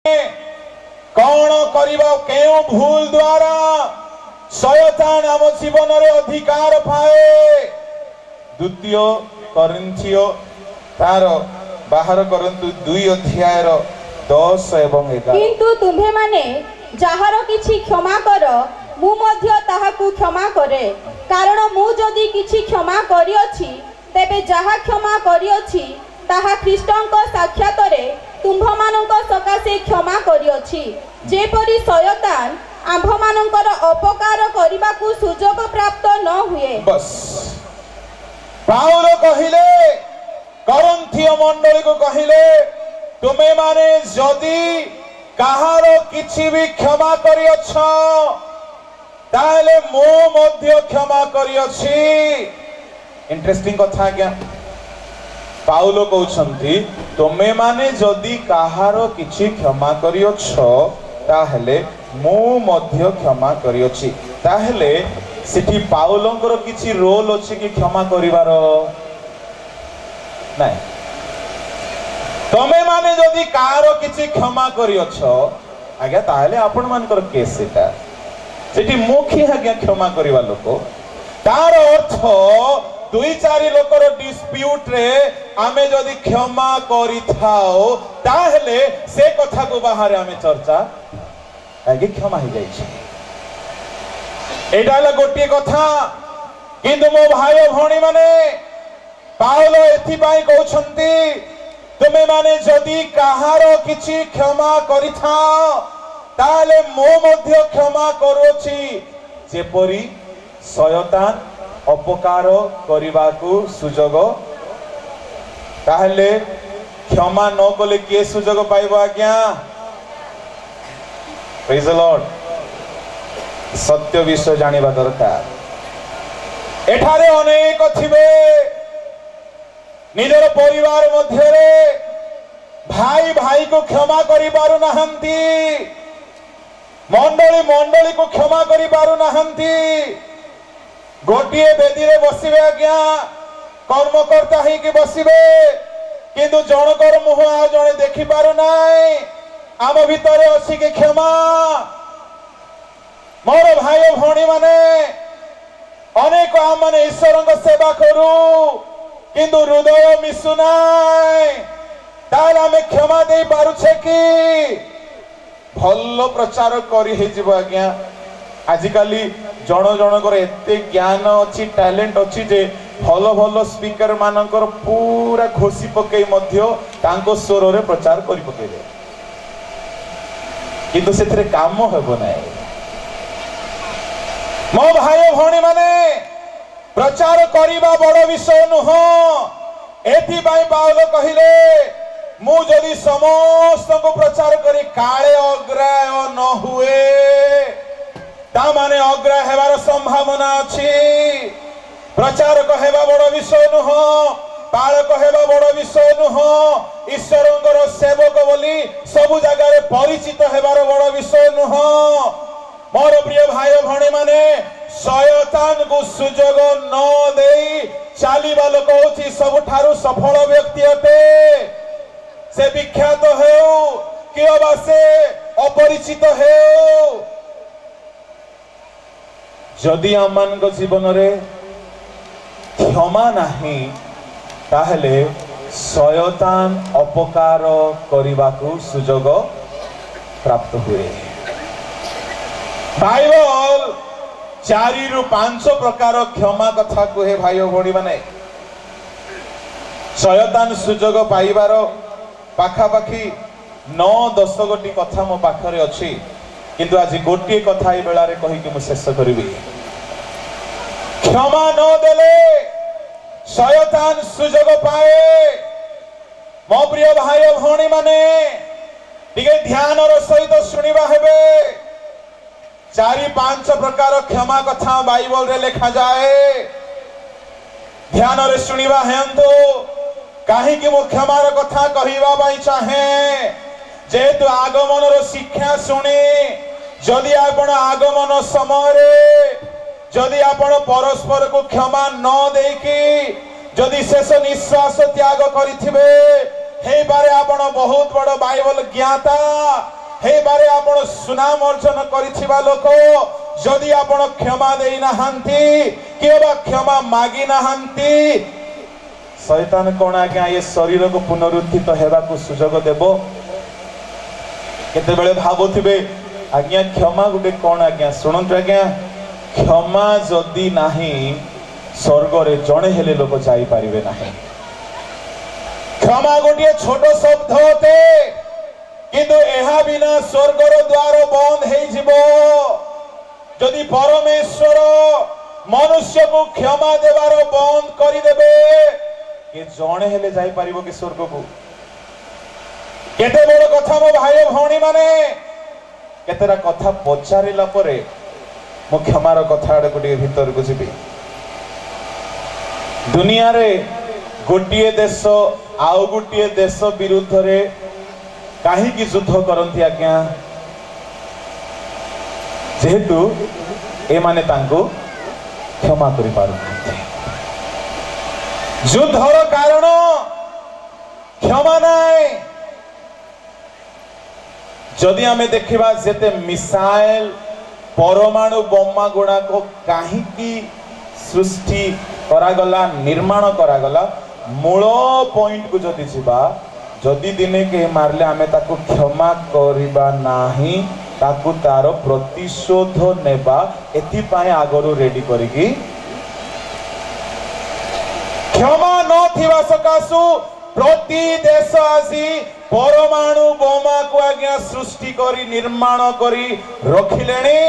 कौन करिबा केउ भूल द्वारा शयतान आम जीवन रे अधिकार पाए। द्वितीय कोरिन्थियो तार बाहर करंतु 2 अध्याय 10 एवं 11। किंतु तुम्हे माने जाहार किछि क्षमा कर मु मध्य ताहाकु क्षमा करे, कारण मु जदि किछि क्षमा करियछि तेबे जाहा क्षमा करियछि ताहा ख्रीष्टंक साक्षात रे तुम्भमानंक सकाशे क्षमा करियछि, जेपरि शयतान आम्भमानंकर अपकार करिबाकु सुयोग प्राप्त न हुए। बस पाउल कहिले कोरिन्थियो मंडली को कहिले तुमे माने जदि कहार किछि भी क्षमा करियछ ताले मो मध्य क्षमा करियछि। इंटरेस्टिंग कथा क्या पाउल कहउछंती तुमे माने जदि कहार किछि क्षमा करियछ ताहले मो मध्य क्षमा करियछि। ताहले सिटी पाउलंकर किछि रोल अछि कि क्षमा करिवार नाही। तमे माने जदि कार किछि क्षमा करियछ आज्ञा ताहले आपण मानकर केस सेटा सेठी मुखी आज्ञा क्षमा करिवा लोक तार अर्थ 2-4 लोकर डिस्प्यूट रे आमे जदि क्षमा करि थाओ ताहले से कथा को बाहर आमे चर्चा आगे क्षमा हो जाइछि। एटा ला गोटिए कथा किंतु मो भाई भौणी माने पाउल एथि पाई कहउछंती तुमे माने जदि कहार किछि क्षमा करिथाओ ताले मो मध्य क्षमा करोछि, जेपरि शयतान अपकार करिबाकू सुजोग। ताहले क्षमा न कले के सुजोग पाइबो आज्ञा? Praise the Lord. सत्य विषय जानिबा दरकार। एठारे अनेक थिबे निजर परिवार मध्य रे भाई भाई को क्षमा करि पारु नाहंती, मंडली मंडली को क्षमा करि पारु नाहंती। गोटिए बेदी रे बसिबे आज्ञा कर्मकर्ता ही कि बसिबे किंतु जनकर मुह आ जणे देखि पारु नाय। आम भितरे अछि कि क्षमा। मोर भाई भौणी माने अनेक आम माने ईश्वरक सेवा करू किंतु हृदय मिसु नाय, ताल आमे क्षमा दे पारुछे कि? भल प्रचार करी हे जिवो आज्ञा। आजिकाली जन जनकर एते ज्ञान अछि टैलेंट अछि जे भल भल स्पीकर मानकर पूरा घोषी पकई मध्य तांको स्वर रे प्रचार करी पकेबे किंतु सेथरे काम हेबो नै। मो भाई भौणी माने प्रचार करिबा बड़ विषय नुह। एथि बाई पाउल कहिले मु जदि समस्त को प्रचार करी काळे अग्राय न हुए ता माने अग्राय हेबार संभावना अछि। प्रचार कहेबा बड़ विषय नुह, पाळ कहेबा बड़ विषय नुह, ईश्वरंकर सेवक बोली सब जगह रे परिचित हेबार बड़ विषय नुह। मोर प्रिय भाई भौणी माने शयतान को सुजोग न देई चालीबा लोक होछि सबठारु सफल व्यक्ति अटे। से विख्यात हेउ कि अबा से अपरिचित हेउ, जदि आमान को जीवन रे क्षमा नाही ताहले शयतान अपकार करिबाकू सुजोग प्राप्त हुए। बाइबल 4 रु 5 प्रकार क्षमा कथा कहे भाई भौणी माने। शयतान सुजोग पाइबार पाखापाखि 9-10 गोटी कथा मो पाखरे अछि, किंतु आज गोटे कथा ए बेला रे कहि कि मु शेष करिवि। क्षमा न देले शयतान सुजोग पाए। मो प्रिय भाई भौणी माने टिके ध्यान रो सहित सुनिबा हेबे। 4-5 प्रकार क्षमा कथा बाइबल रे लिखा जाए। ध्यान रे सुनिबा हेंतो काहे कि मो क्षमार कथा कहिबा बाई चाहे। जेतु आगमन रो शिक्षा सुनी जदि आपण आगमन समय रे जदि आपण परस्पर को क्षमा न देकी जदि शेष निश्वास त्याग करिथिबे हे बारे आपण बहुत बड़ बाइबल ज्ञाता हे बारे आपण सुनाम अर्जन करिथिबा लोक जदि आपण क्षमा देई नाहंती केबा क्षमा मागी नाहंती शैतान कोन आज्ञा ये शरीर को पुनरुत्थित हेबा को सुजोग देबो केते बेले भाबुथिबे आज्ञा क्षमा गुटे कोन आज्ञा सुनंतु आज्ञा क्षमा जदि नाही स्वर्ग रे जणे हेले लोक जाई परिबे नाही क्षमा गोटे छोट शब्द होते किंतु एहा बिना स्वर्ग रो द्वार बंद हे जिवो जदि परमेश्वर मनुष्य को क्षमा देवार बंद करि देबे के जणे हेले जाई परिबो कि स्वर्ग को केते बड़ कथा मो भाई भौणी माने केतेरा कथा पचारिला परे मो क्षमार कथा आडे गोटे भीतर को जिबी दुनिया रे गोटिए देश आउ गोटिए देश विरुद्ध रे काहे की युद्ध करंती आज्ञा जेहेतु ए माने तांको क्षमा करि पारु युद्धर कारण क्षमा नाय जदि आमे देखिबा जेते मिसाइल परमाणु बोमा गुणा को काहे की सृष्टि करागला निर्माण करागला मूल पॉइंट को जदि जीवा जदि दिने के मारले आमे ताको क्षमा करिबा नाही ताको तार प्रतिशोध नेबा एथि पाए आगरो रेडी करिकी क्षमा न थिबा सकासु प्रति देश आसी परमाणु बोमा को आज्ञा सृष्टि करी निर्माण करी रखिलेनी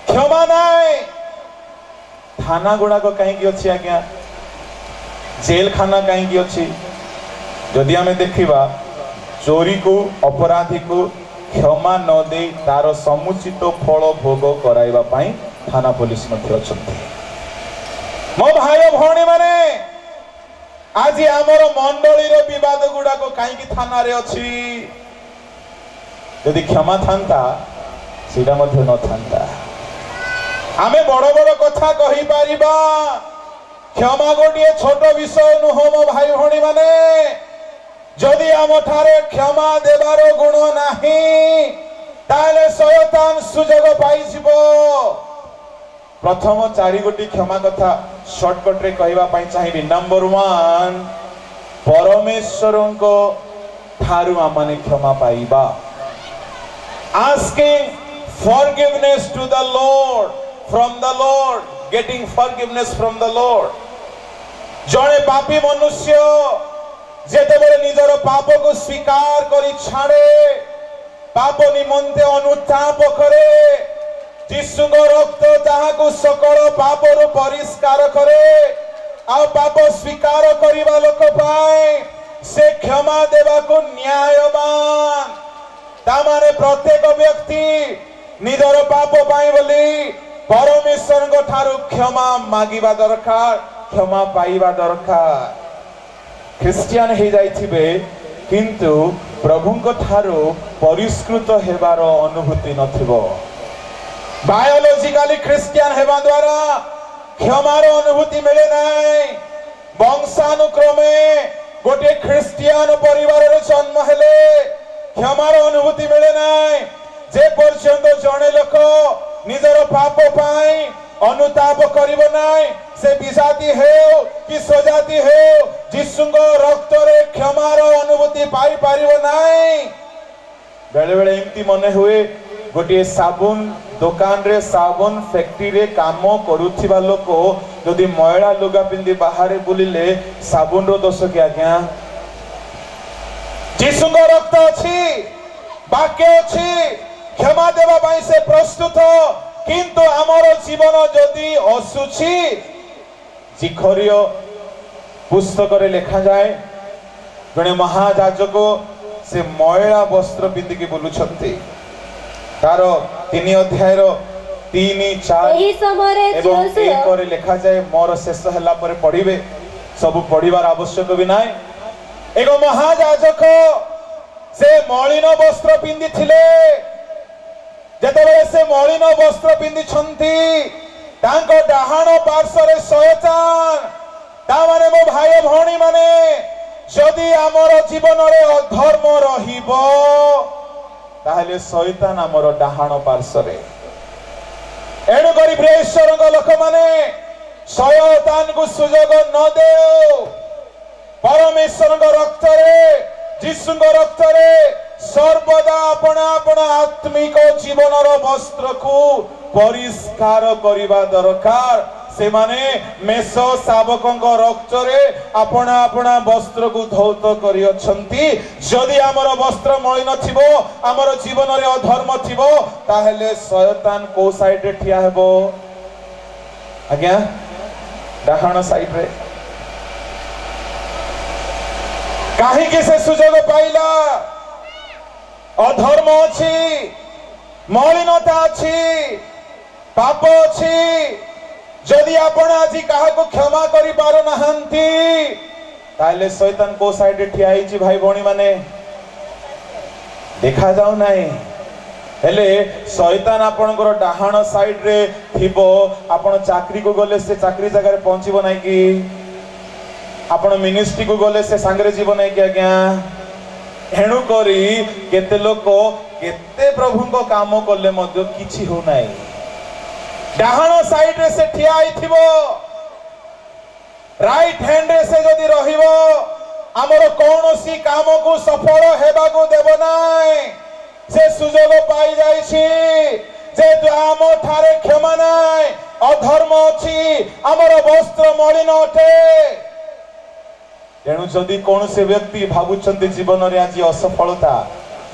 क्षमा नाय थाना गुड़ा को कहीं अच्छी आज्ञा जेल खाना कहीं अच्छी जदि आमे देखिबा चोरी को अपराधी को क्षमा न दे तार समुचित फल भोग कराइबा पाई थाना पुलिस मध्ये अछंती मो भाई भौणी माने आज आमर मंडली रो विवाद गुड़ा को कहीं थाना रे अच्छी यदि क्षमा थांता सीधा मध्ये न थांता आमे बड़ बड़ कथा कहि पारिबा क्षमा गोटे छोट विषय नुह मो भाई भौणी माने जदि आम ठारे क्षमा देवार गुण नाही ताले शयतान सुजोग पाई जिवो प्रथम 4 गोटी क्षमा कथा शॉर्टकट रे कहबा पई चाहिबी नंबर 1 परमेश्वरंको थारु आमाने क्षमा पाइबा asking forgiveness to the Lord from the Lord getting forgiveness from the Lord जणे पापी मनुष्य जेतेबेले निजर पाप को स्वीकार करी छाड़े पाप निमंते अनुताप करे यीशुଙ୍କ रक्त ताहाको सकल पापरु परिष्कार करे आ पाप स्वीकार करिबा लोक पाए से क्षमा देबा को न्यायवान तामाने प्रत्येक व्यक्ति निजर पाप पाई बोली परमेश्वरଙ୍କ ठारू क्षमा मागिबा दरकार क्षमा पाइबा दरकार क्रिश्चियन हे जाइथिबे किंतु प्रभुଙ୍କ ठारू परिष्कृत हेबार अनुभूति नथिबो बायोलॉजिकली क्रिश्चियन हेबा द्वारा क्षमार अनुभूति मिले नाही वंशानुक्रमे गोटे क्रिश्चियन परिवार रे जन्म हेले क्षमार अनुभूति मिले नाही जे पर्यंत जणे लोक निजर पाप पाई अनुताप करिबो नाही से विजाति हेउ कि सजाति हेउ यीशुଙ୍କ रक्त रे क्षमार अनुभूति पाई पारिबो नाही बेले बेले एमती मने हुए गोटे साबुन दुकान रे साबुन फैक्ट्री रे काम करूथिबा लोक जदि मैला लुगा पिंदी बाहर बुलिले साबुन रो दोष के आज्ञा यीशुଙ୍କ रक्त अछि वाक्य अछि क्षमा देवा पाई से प्रस्तुत किंतु आमर जीवन जदि असुची जिखरिय पुस्तक रे लिखा जाए जने महायाजक से मैला वस्त्र पिंदी के बोलुछंती तार 3 अध्याय रो 3-4 एही समय रे एवं 1 रे लिखा जाए मोर शेष हला पर पढिबे सब पढिबार आवश्यक भी नाही एगो महायाजक से मलिन वस्त्र पिंदी थिले जेतेबेले से मलिन वस्त्र पिंदी छंती तांको डाहाण पार्श्व रे शयतान ता माने मो भाई भौणी माने जदि आमर जीवन रे अधर्म रहिबो ताहले शैतान आमर डाहाण पार्श्वरे एणु करी प्रेश्वर लोक माने शैतान को सुजोग न देओ परमेश्वर रक्त रे जीशु रक्त रे सर्वदा अपना अपना आत्मिक जीवन वस्त्र को परिष्कार करिबा दरकार से माने मेष शावकों रक्त रे अपना अपना वस्त्र को धौत करि अछंती जदि हमर वस्त्र मलिन थिबो हमर जीवन रे अधर्म थिबो ताहेले शैतान को साइड रे ठिया हेबो आज्ञा डाहाण साइड रे काहे के से सुजोग पाइला अधर्म अछि मलिनता अछि पाप अछि जदि आपण आज कहा को क्षमा करि पारो नहंती ताले शैतान को साइड ठिया हिची भाई भणी माने देखा जाऊ नाही हेले शैतान आपनकर डाहाण साइड रे थिबो आपण चाकरी को गले से चाकरी जगह रे पहुंचीबो नाही कि आपण मिनिस्ट्री को गले से सांगरे जीवन नाही कि आज्ञा हेणु करी केते लोक केते प्रभु को काम करले मध्य किछि हो नाही डाहाण साइड रे से ठिया आइथिबो राइट हैंड रे से जदि रहिबो हमर कोनोसी काम को सफल हेबा को देबो नाही से सुजोग पाई जाइछि जे आम ठारे क्षमा नाही अधर्म अछि हमर वस्त्र मलिन अटे तेणु जदि कौन से व्यक्ति भावुचंती जीवन रे आज असफलता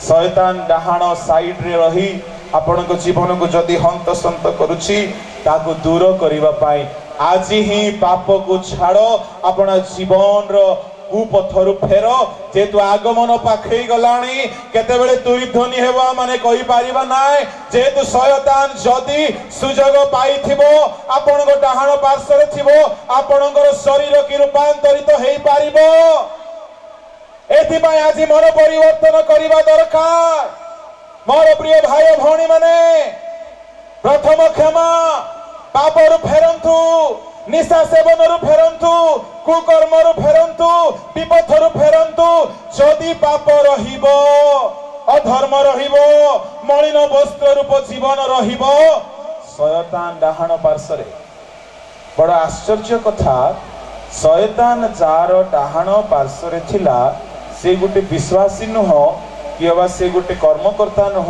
शैतान डाहाण साइड रे रही आपण को जीवन को जदि हंत संत करूची ताको दूर करिबा पाई आज ही पाप को छाड़ो आपण जीवन रो कुपथरु फेरो जेतु आगमन पाखई गलाणी केते बेले तुरी ध्वनि हेबा माने कहि पारिबा नाय जेतु शैतान जदि सुजोग पाइथिबो आपण को डाहाण पार्श्व रे थिबो आपणकर शरीर की रूपांतरित हेई पारिबो एथि पय आज मन परिवर्तन करिबा दरकार मोर प्रिय भाई भौणी माने प्रथम क्षमा पापरु फेरंतु निशा सेवन रु फेरंतु कुकर्म रु फेरंतु विपथ रु फेरंतु जदि पाप रहिबो अधर्म रहिबो मलिन वस्त्र रूप जीवन रहिबो शैतान डाहाण पार्श्वरे बड़ आश्चर्य कथा शैतान जार डाहाण पार्श्वरे थिला से गुटे विश्वासी नुह कि अबा से गुटे कर्मकर्ता नुह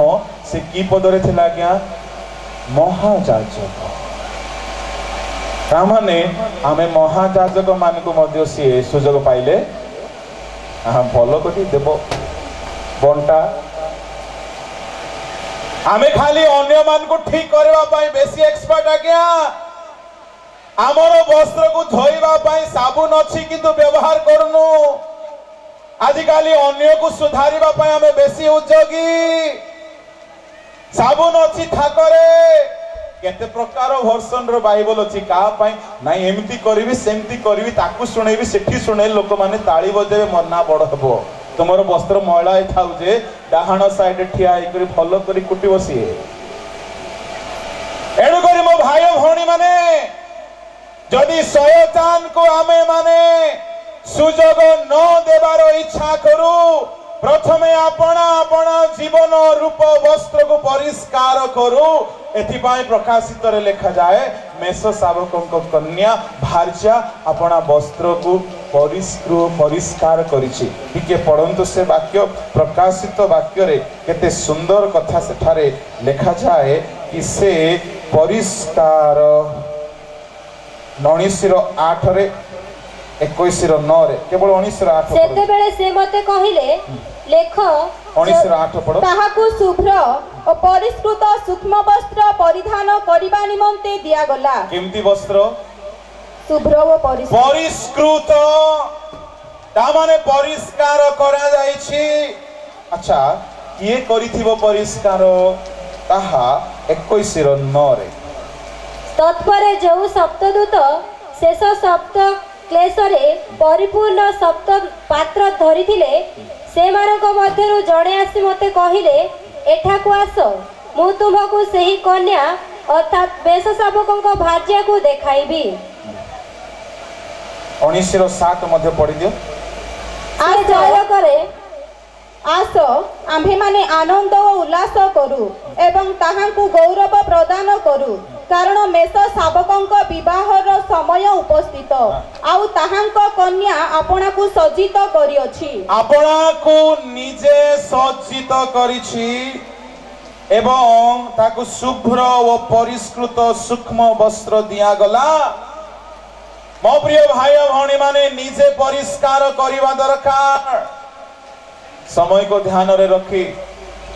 से की पदरे थिला आज्ञा महायाजक तामाने आमे महायाजक मान को मध्य सी सुजोग पाइले भल करी देव बंटा आमे खाली अन्य मान को ठीक करबा पाई बेसी एक्सपर्ट आज्ञा आमर वस्त्र को धोइबा पाई साबुन अछि किंतु व्यवहार करनु आजिकाली अन्य को सुधारिबा पाई आमे बेसी उद्योगी साबुन अछि थाकरे केते प्रकार वर्षन रो बाइबल अछि का पाई नाही एमिति करबी सेमति करबी ताकू सुनेबी सेठी सुने लोक माने ताली बजेबे मन्ना बड़ हबो तुमरो वस्त्र मैला थाउ जे डाहाण साइड ठिया आइ करी फॉलो करी कुटी बसी एणु करी मो भाई भौणी माने जदि शैतान को आमे माने सुजोग न देबार इच्छा करू प्रथमे अपना अपना जीवन रूप वस्त्र को परिष्कार करू एथिपाई प्रकाशित रे लिखा जाए मेष शावकों को कन्या भार्या अपना वस्त्र को परिष्कार करिछि टिके पढ़ंतु से वाक्य प्रकाशित वाक्य रे केते सुंदर कथा सेठारे लिखा जाए कि से परिष्कार 19:8 रे 21:9 रे केवल 19:8 सेते बेले से मते कहिले लेख 19:8 पढ़ो ताहाकु शुभ्र और परिष्कृत सूक्ष्म वस्त्र परिधान करिबा निमंते दिया गला केमती वस्त्र शुभ्र और परिष्कृत ता माने परिष्कार करा जाईछि अच्छा किए करिथिबो परिष्कार ताहा 21:9 रे तत्परे जो सप्तदूत शेष सप्त क्लेशरे परिपूर्ण सप्त पात्र धरिथिले से मानक मध्यरु जणे आसी मते कहिले एठाकु आस मु तुमको सही कन्या अर्थात बेस शावकों भार्या को देखाइबी 19:7 मध्य पढ़ी दियो से जय करे आस आम्भे माने आनंद और उल्लास करू एवं ताहांकु गौरव प्रदान करू कारण मेष शावकंक विवाहर समय उपस्थित आउ ताहांक कन्या आपना को सज्जित करियछि आपना को निजे सज्जित करिछि एवं ताकु शुभ्र और परिष्कृत सूक्ष्म वस्त्र दिया गला। मो प्रिय भाई भौणी माने निजे परिष्कार करिवा दरकार। समय को ध्यान रे रखी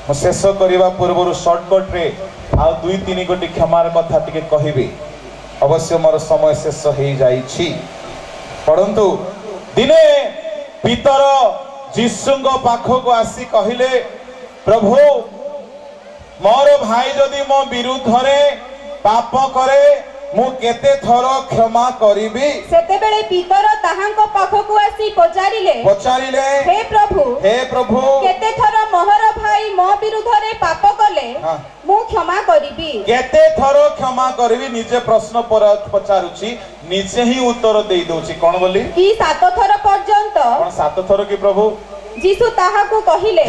मु शेष करने पूर्व शॉर्टकट रे आ 2-3 गोटी क्षमार कथा टिके कहबी। अवश्य मोर समय शेष हो जाइछि परंतु दिने पितर जीशुंग पाखक आसी कहिले प्रभु मोर भाई जदि मो विरुद्ध रे पाप करे मु केते थर क्षमा करिबी। सेते बेले पितर ताहांक पाखकु आसी पचारिले हे प्रभु केते थर मोहर भाई मो विरुद्ध रे पाप कले मु क्षमा करिबी। केते थर क्षमा करिबी निजे प्रश्न पचारुछि निजे ही उत्तर देई दोछि कोन बोली की 7 थर पर्यंत। कोन 7 थर की प्रभु जीशु ताहाकु कहिले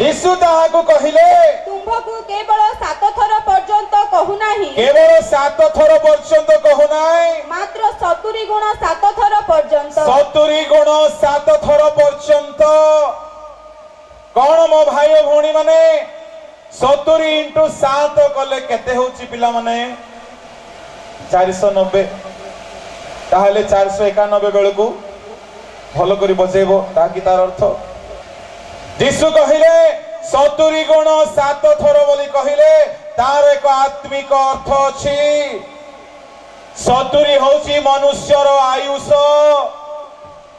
तुमको केवल 7 थर पर्यंत कहू नाही केवल 7 थर पर्यंत कहू नाही मात्र 70 गुण 7 थर पर्यंत 70 गुण 7 थर पर्यंत। कोन मो भाई भौणी माने 70 × 7 कले केते होची पिला माने 490 ताहले 491 बेलकू भलो करी बजेबो ताकि तार अर्थ जीशु कहिले 70 गुण 7 थर बोली कहिले तार एक आत्मिक अर्थ अछि। 70 होची मनुष्यर आयुष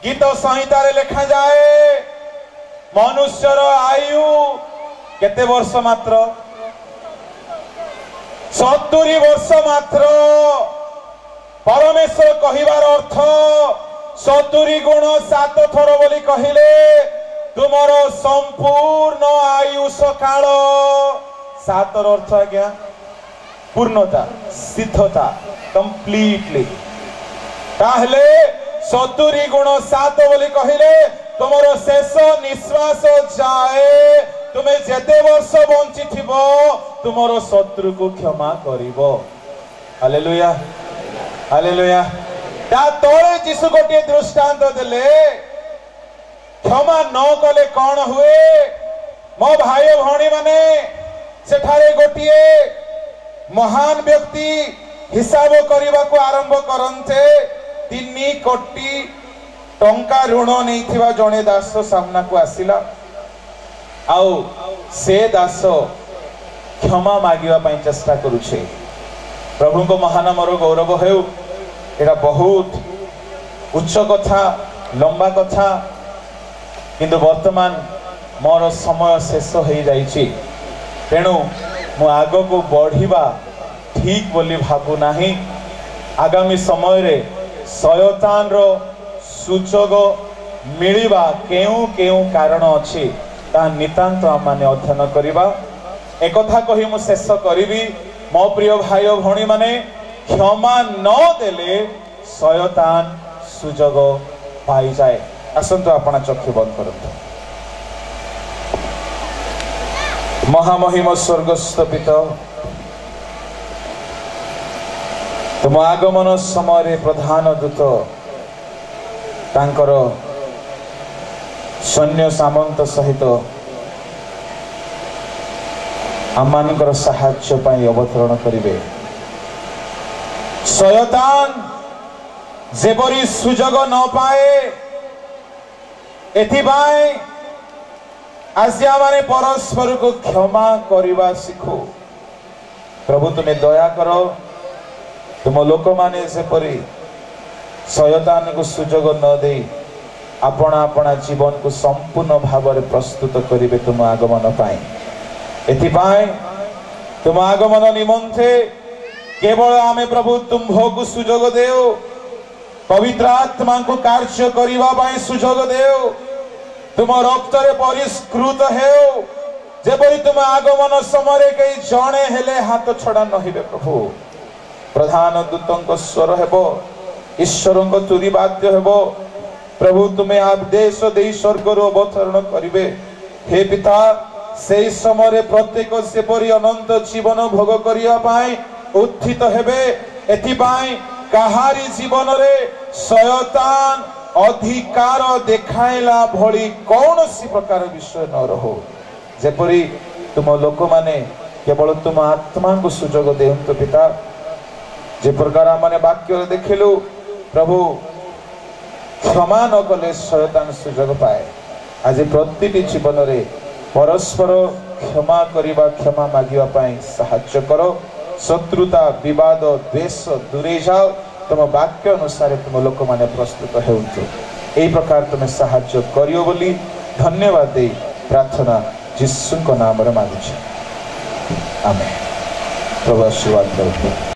गीत संहिता रे लिखा जाए मनुष्यर आयु केते वर्ष मात्र 70 वर्ष मात्र। परमेश्वर कहिबार अर्थ 70 गुण 7 थर बोली कहिले तुमर संपूर्ण आयुष काल 7 अर्थ आज्ञा पूर्णता सिद्धता कंप्लीटली ताहले 70 गुण 7 बोली कहिले तुमर शेष निश्वास जाए तुमे जेते वर्ष बंची थिबो तुमर शत्रु को क्षमा करिवो। Hallelujah hallelujah. ता तोळे जीशु गोटे दृष्टांत देले क्षमा न कले कौन हुए मो भाई भौणी माने सेठारे गोटिए महान व्यक्ति हिसाब करने को आरंभ करते 3 कोटी टंका ऋण नहीं जड़े दास सामना को आसिला आउ से दास क्षमा मागिबा चेष्टा करुछे। प्रभु को महानामर गौरव हो एटा बहुत उच्च कथा लंबा कथा किंतु वर्तमान मोर समय शेष हो जाइछि तेणु मु आग को बढ़िबा ठीक बोली भाबु नाही। आगामी समय रे शयतान रो सुजोग मिलिबा केउ केउ कारण अछि ता नितांत माने अध्ययन करिबा। एक कथा कहि मु शेष करिबी मो प्रिय भाई भौणी माने क्षमा न देले शयतान सुजोग पाई जाए। आसंतु अपना चक्षु बंद करंतु। महामहिम स्वर्गस्थ पिता तुम आगमन समय प्रधान दूत तांकर सैन्य सामंत सहित आमानकर साहाय्य पाई अवतरण करिवे। शयतान जेपरी सुजोग न पाए एथिबाई आसिया माने परस्पर को क्षमा करिबा सिखो। प्रभु तुम्हें दया करो तुम लोक माने सेपरी शयतान को सुजोग न दे अपना अपना जीवन को संपूर्ण भाव में प्रस्तुत करिवे तुम आगमन पाई। एथिबाई तुम आगमन निमंते केवल आमे प्रभु तुम्भको सुजोग देओ पवित्र आत्मा को कार्य करिबा पाई सुजोग देओ तुम रक्त रे परिष्कृत हेओ जेपरि तुम आगमन समय कई जणे हेले हाथ छड़ा नहिबे। प्रभु प्रधान दूतंक स्वर हेबो ईश्वरंक तुरी वाद्य हेबो प्रभु तुम्हें आप देश दे स्वर्ग अवतरण करिवे। हे पिता से समय प्रत्येक सेपरी अनंत जीवन भोग करिया पाए उत्थित हेबे। एथिपाई काहारी जीवन रे शयतान अधिकार देखाइला भली कौन सी प्रकार विषय न रहो। जेपरी तुम लोक माने केवल तुम आत्मा को सुजोग देहंतु पिता। जे प्रकार आमने वाक्य देखिलु प्रभु क्षमा न कले शयतान सुजोग पाए। आज प्रतिटी जीवन रे परस्पर क्षमा करिबा क्षमा मागिबा पाई सहाय्य करो। शत्रुता विवाद द्वेष दूरे जाओ। तुम वाक्य अनुसार तुम लोक माने प्रस्तुत हेउंतु। एई प्रकार तुम सहाय्य करियो बोली धन्यवाद दे प्रार्थना यीशु को नाम रे मांगुछि। आमेन। प्रभु आशीर्वाद करो।